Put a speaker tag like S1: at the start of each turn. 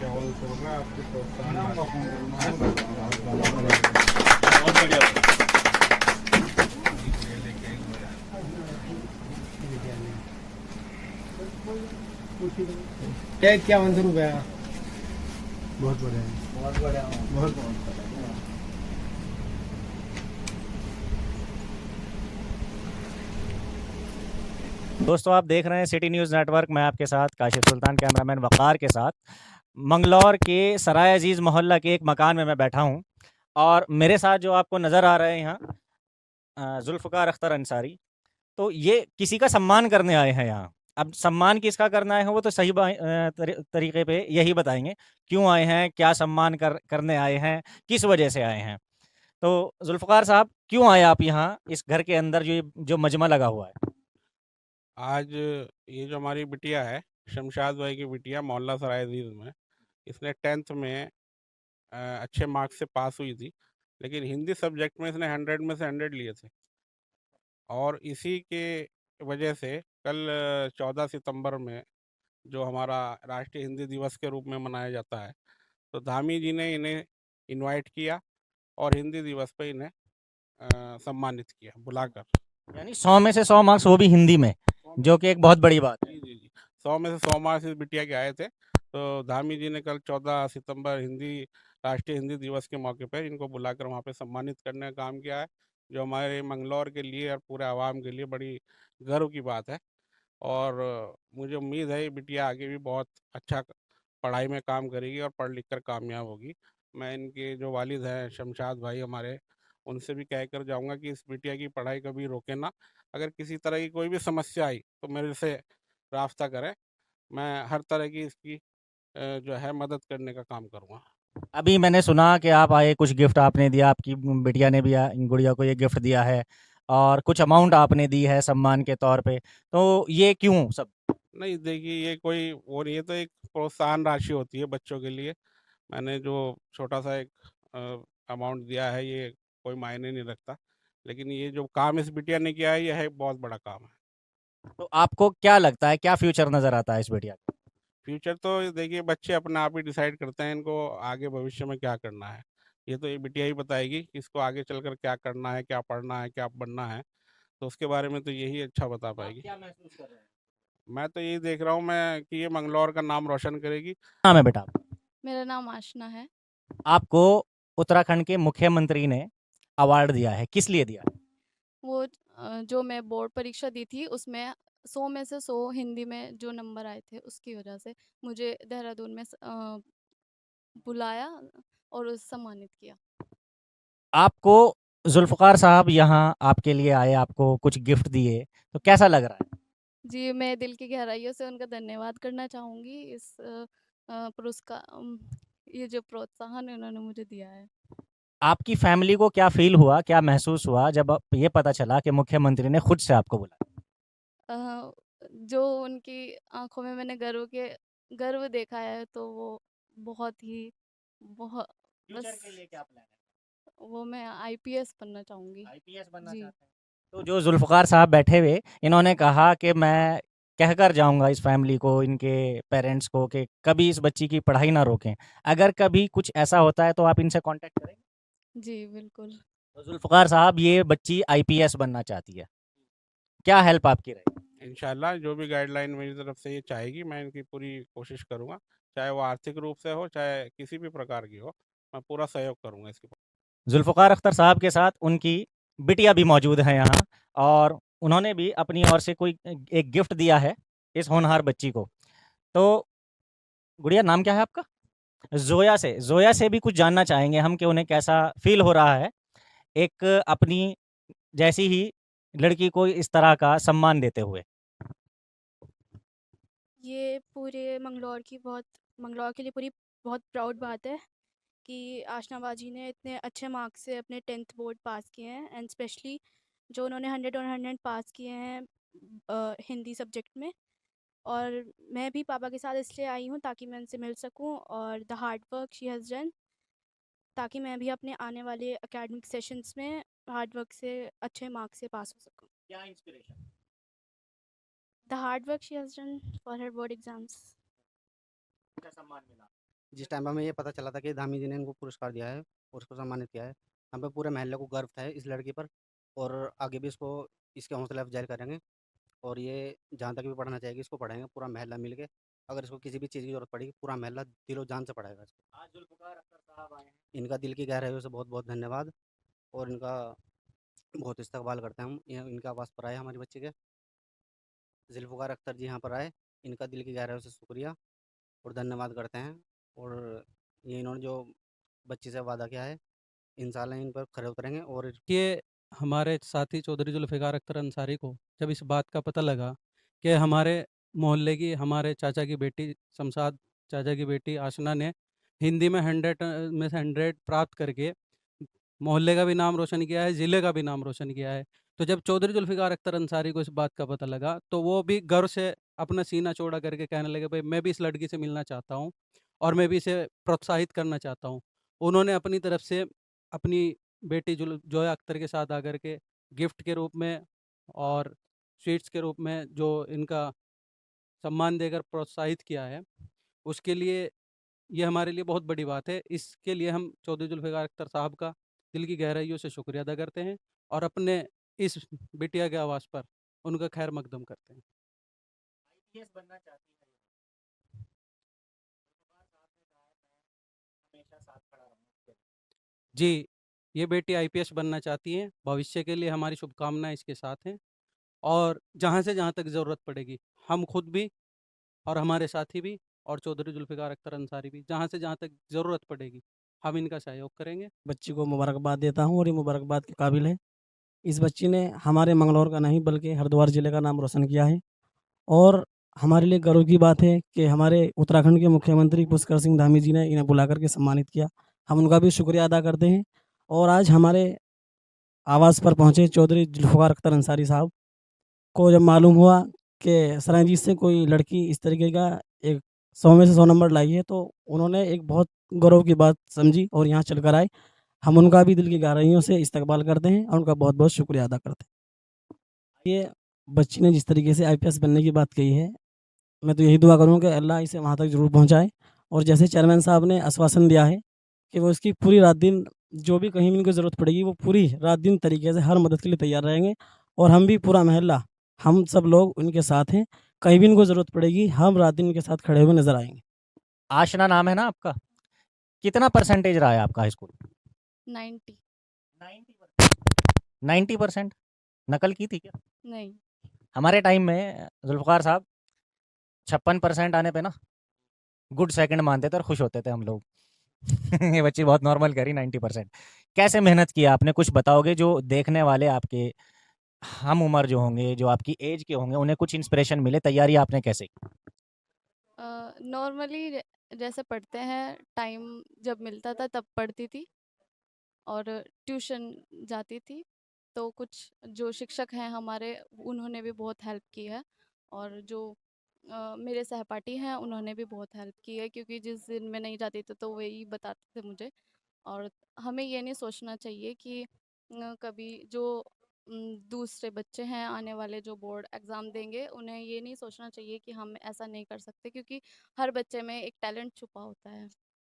S1: आपके प्रोत्साहन
S2: बहुत बढ़िया।
S1: क्या 51 रुपया। बहुत बढ़िया, बहुत बढ़िया, बहुत
S3: दोस्तों आप देख रहे हैं सिटी न्यूज़ नेटवर्क। मैं आपके साथ काशिफ सुल्तान, कैमरामैन वक़ार के साथ मंगलौर के सराय अजीज़ मोहल्ला के एक मकान में मैं बैठा हूं और मेरे साथ जो आपको नज़र आ रहे हैं यहाँ जुल्फ़कार अख्तर अंसारी, तो ये किसी का सम्मान करने आए हैं यहाँ। अब सम्मान किसका करना है वो तो सही तरीके पे यही बताएंगे, क्यों आए हैं, क्या सम्मान करने आए हैं, किस वजह से आए हैं। तो जुल्फ़कार साहब, क्यों आए आप यहाँ इस घर के अंदर जो मजमा लगा हुआ है?
S4: आज ये जो हमारी बिटिया है, शमशाद भाई की बिटिया, मोहल्ला सराय अजीज़ में, इसने 10th में अच्छे मार्क्स से पास हुई थी, लेकिन हिंदी सब्जेक्ट में इसने 100 में से 100 लिए थे। और इसी के वजह से कल 14 सितंबर में जो हमारा राष्ट्रीय हिंदी दिवस के रूप में मनाया जाता है, तो धामी जी ने इन्हें इनवाइट किया और हिंदी दिवस पे इन्हें सम्मानित किया बुलाकर।
S3: यानी 100 में से 100 मार्क्स, वो भी हिंदी में, जो कि एक बहुत बड़ी बात है।
S4: जी जी जी, 100 में से 100 मार्क्स इस बिटिया के आए थे। तो धामी जी ने कल 14 सितंबर राष्ट्रीय हिंदी दिवस के मौके पर इनको बुलाकर वहाँ पे सम्मानित करने का काम किया है, जो हमारे मंगलौर के लिए और पूरे आवाम के लिए बड़ी गर्व की बात है। और मुझे उम्मीद है ये बिटिया आगे भी बहुत अच्छा पढ़ाई में काम करेगी और पढ़ लिख कर कामयाब होगी। मैं इनके जो वालिद हैं शमशाद भाई हमारे, उनसे भी कह कर जाऊँगा कि इस बिटिया की पढ़ाई कभी रोके ना। अगर किसी तरह की कोई भी समस्या आई तो मेरे से राब्ता करें, मैं हर तरह की इसकी जो है मदद करने का काम करूँगा।
S3: अभी मैंने सुना कि आप आए, कुछ गिफ्ट आपने दिया, आपकी बिटिया ने भी गुड़िया को ये गिफ्ट दिया है और कुछ अमाउंट आपने दी है सम्मान के तौर पे, तो ये क्यों सब?
S4: नहीं देखिए, ये कोई और ये तो एक प्रोत्साहन राशि होती है बच्चों के लिए। मैंने जो छोटा सा एक अमाउंट दिया है, ये कोई मायने नहीं रखता, लेकिन ये जो काम इस बिटिया ने किया है, यह है बहुत बड़ा काम है।
S3: तो आपको क्या लगता है, क्या फ्यूचर नज़र आता है इस बिटिया का?
S4: फ्यूचर तो देखिए बच्चे अपने आप ही डिसाइड करते हैं इनको आगे भविष्य में क्या करना है। ये तो ये बिटिया ही बताएगी कि इसको आगे चलकर क्या करना है, क्या पढ़ना है, क्या बनना है, तो उसके बारे में तो यही अच्छा बता
S3: आप
S4: पाएगी।
S3: क्या महसूस कर रहे हैं?
S4: मैं तो यही देख रहा हूँ मैं कि ये मंगलौर का नाम रोशन करेगी।
S3: नाम है बेटा आपका?
S5: मेरा नाम आशना है।
S3: आपको उत्तराखंड के मुख्यमंत्री ने अवार्ड दिया है, किस लिए दिया है?
S5: वो जो मैं बोर्ड परीक्षा दी थी उसमें 100 में से 100 हिंदी में जो नंबर आए थे, उसकी वजह से मुझे देहरादून में बुलाया और सम्मानित किया।
S3: आपको जुल्फ़कार साहब यहाँ आपके लिए आए, आपको कुछ गिफ्ट दिए, तो कैसा लग रहा है?
S5: जी, मैं दिल की गहराइयों से उनका धन्यवाद करना चाहूँगी। इस पुरस्कार ये जो प्रोत्साहन उन्होंने मुझे दिया है।
S3: आपकी फैमिली को क्या फ़ील हुआ, क्या महसूस हुआ जब ये पता चला कि मुख्यमंत्री ने खुद से आपको बुलाया?
S5: अ, जो उनकी आँखों में मैंने गर्व देखा है, तो वो बहुत ही बहुत
S3: फ्यूचर
S5: बस
S3: के लिए क्या प्लान है?
S5: वो मैं आईपीएस बनना चाहूँगी।
S3: आईपीएस बनना
S5: जी।
S3: चाहते हैं? तो जो जुल्फ़कार साहब बैठे हुए, इन्होंने कहा कि मैं कहकर जाऊँगा इस फैमिली को, इनके पेरेंट्स को, कि कभी इस बच्ची की पढ़ाई ना रोकें। अगर कभी कुछ ऐसा होता है तो आप इनसे कॉन्टैक्ट करेंगे?
S5: जी, बिल्कुल।
S3: तो जुल्फ़कार साहब, ये बच्ची आईपीएस बनना चाहती है, क्या हेल्प आपकी रहेगी?
S4: इंशाल्लाह जो भी गाइडलाइन मेरी तरफ से ये चाहेगी, मैं इनकी पूरी कोशिश करूँगा, चाहे वो आर्थिक रूप से हो, चाहे किसी भी प्रकार की हो, मैं पूरा सहयोग करूँगा इसकी।
S3: जुल्फ़कार अख्तर साहब के साथ उनकी बिटिया भी मौजूद है यहाँ और उन्होंने भी अपनी ओर से कोई एक गिफ्ट दिया है इस होनहार बच्ची को। तो गुड़िया, नाम क्या है आपका? ज़ोया से भी कुछ जानना चाहेंगे हम कि उन्हें कैसा फ़ील हो रहा है, एक अपनी जैसी ही लड़की को इस तरह का सम्मान देते हुए।
S6: ये पूरे मंगलौर के लिए पूरी बहुत प्राउड बात है कि आशना बाजी ने इतने अच्छे मार्क्स से अपने 10th बोर्ड पास किए हैं, एंड स्पेशली जो उन्होंने 100 और 100 पास किए हैं हिंदी सब्जेक्ट में। और मैं भी पापा के साथ इसलिए आई हूँ ताकि मैं उनसे मिल सकूँ और the hard work she has done, ताकि मैं भी अपने आने वाले एकेडमिक सेशंस में हार्ड वर्क से अच्छे मार्क्स से पास हो सकूँ।
S3: क्या inspiration?
S6: The hard work she has done for her board exams.
S3: अच्छा सम्मान मिला।
S7: जिस टाइम हमें ये पता चला था कि धामी जी ने इनको पुरस्कार दिया है और उसको सम्मानित किया है, हम पे पूरे महल्ले को गर्व था इस लड़की पर, और आगे भी इसको इसकी हौसला अफजाई करेंगे, और ये जहाँ तक भी पढ़ना चाहेगी इसको पढ़ाएंगे पूरा महल्ला मिल के। अगर इसको किसी भी चीज़ की ज़रूरत पड़ेगी पूरा महल्ला दिलो जान से पढ़ाएगा इसको।
S3: आज जुल्फ़िकार अख्तर साहब आए हैं।
S7: इनका दिल की गहराइयों से बहुत बहुत धन्यवाद, और इनका बहुत इस्तकबाल करते हैं हम। इनके आवास पर आए हमारे बच्चे के, जुल्फ़िकार अख्तर जी यहाँ पर आए, इनका दिल की गहराइयों से शुक्रिया और धन्यवाद करते हैं। और ये इन्होंने जो बच्ची से वादा किया है, इंशाल्लाह इन पर खरे उतरेंगे। और
S8: ये हमारे साथी चौधरी जुल्फ़िकार अख्तर अंसारी को जब इस बात का पता लगा कि हमारे मोहल्ले की, हमारे चाचा की बेटी शमशाद चाचा की बेटी आशना ने हिंदी में 100 में से 100 प्राप्त करके मोहल्ले का भी नाम रोशन किया है, ज़िले का भी नाम रोशन किया है। तो जब चौधरी जुल्फ़िकार अख्तर अंसारी को इस बात का पता लगा, तो वो भी गर्व से अपना सीना चौड़ा करके कहने लगे, भाई मैं भी इस लड़की से मिलना चाहता हूँ और मैं भी इसे प्रोत्साहित करना चाहता हूँ। उन्होंने अपनी तरफ से अपनी बेटी जोया अख्तर के साथ आकर के गिफ्ट के रूप में और स्वीट्स के रूप में जो इनका सम्मान देकर प्रोत्साहित किया है, उसके लिए ये हमारे लिए बहुत बड़ी बात है। इसके लिए हम चौधरी जुल्फ़िकार अख्तर साहब का दिल की गहराइयों से शुक्रिया अदा करते हैं और अपने इस बिटिया के आवाज़ पर उनका खैर मकदम करते हैं।
S3: आईपीएस बनना चाहती है ये। जुल्फ़िकार साहब ने कहा है मैं हमेशा साथ खड़ा रहूँगा इसके।
S8: जी, ये बेटी आईपीएस बनना चाहती हैं, भविष्य के लिए हमारी शुभकामनाएँ इसके साथ हैं और जहाँ से जहाँ तक ज़रूरत पड़ेगी, हम खुद भी और हमारे साथी भी और चौधरी जुल्फ़िकार अख्तर अंसारी भी, जहाँ से जहाँ तक ज़रूरत पड़ेगी, हम इनका सहयोग करेंगे।
S1: बच्ची को मुबारकबाद देता हूँ और ये मुबारकबाद के काबिल है। इस बच्ची ने हमारे मंगलौर का नहीं बल्कि हरिद्वार ज़िले का नाम रोशन किया है, और हमारे लिए गर्व की बात है कि हमारे उत्तराखंड के मुख्यमंत्री पुष्कर सिंह धामी जी ने इन्हें बुला कर के सम्मानित किया। हम उनका भी शुक्रिया अदा करते हैं। और आज हमारे आवास पर पहुँचे चौधरी जुल्फ़िकार अख्तर अंसारी साहब को जब मालूम हुआ कि सरायजीत से कोई लड़की इस तरीके का एक 100 में से 100 नंबर लाई है, तो उन्होंने एक बहुत गौरव की बात समझी और यहाँ चल कर आए। हम उनका भी दिल की गहराइयों से इस्तकबाल करते हैं और उनका बहुत बहुत शुक्रिया अदा करते हैं। ये बच्ची ने जिस तरीके से आईपीएस बनने की बात कही है, मैं तो यही दुआ करूँगा कि अल्लाह इसे वहाँ तक ज़रूर पहुँचाए। और जैसे चेयरमैन साहब ने आश्वासन दिया है कि वो इसकी पूरी रात दिन जो भी कहीं भी इनको ज़रूरत पड़ेगी, वो पूरी रात दिन तरीके से हर मदद के लिए तैयार रहेंगे, और हम भी पूरा महल्ला, हम सब लोग उनके साथ हैं। कहीं भी इनको ज़रूरत पड़ेगी, हम रात दिन उनके साथ खड़े हुए नज़र आएँगे।
S3: आशना नाम है ना आपका? कितना परसेंटेज रहा है आपका हाई स्कूल?
S5: 90।
S3: 90%? नकल की थी क्या?
S5: नहीं।
S3: हमारे टाइम में जुल्फ़िकार साहब 56% आने पे ना गुड सेकंड मानते थे और खुश होते थे हम लोग। ये बच्ची बहुत नॉर्मल करी 90%। कैसे मेहनत की आपने, कुछ बताओगे जो देखने वाले आपके हम उम्र जो होंगे, जो आपकी एज के होंगे, उन्हें कुछ इंस्पिरेशन मिले, तैयारी आपने कैसे की?
S5: नॉर्मली जैसे पढ़ते हैं, टाइम जब मिलता था तब पढ़ती थी और ट्यूशन जाती थी। तो कुछ जो शिक्षक हैं हमारे, उन्होंने भी बहुत हेल्प की है, और जो मेरे सहपाठी हैं उन्होंने भी बहुत हेल्प की है, क्योंकि जिस दिन मैं नहीं जाती थी तो वही बताते थे मुझे। और हमें ये नहीं सोचना चाहिए कि कभी जो दूसरे बच्चे हैं आने वाले जो बोर्ड एग्ज़ाम देंगे, उन्हें ये नहीं सोचना चाहिए कि हम ऐसा नहीं कर सकते, क्योंकि हर बच्चे में एक टैलेंट छुपा होता है।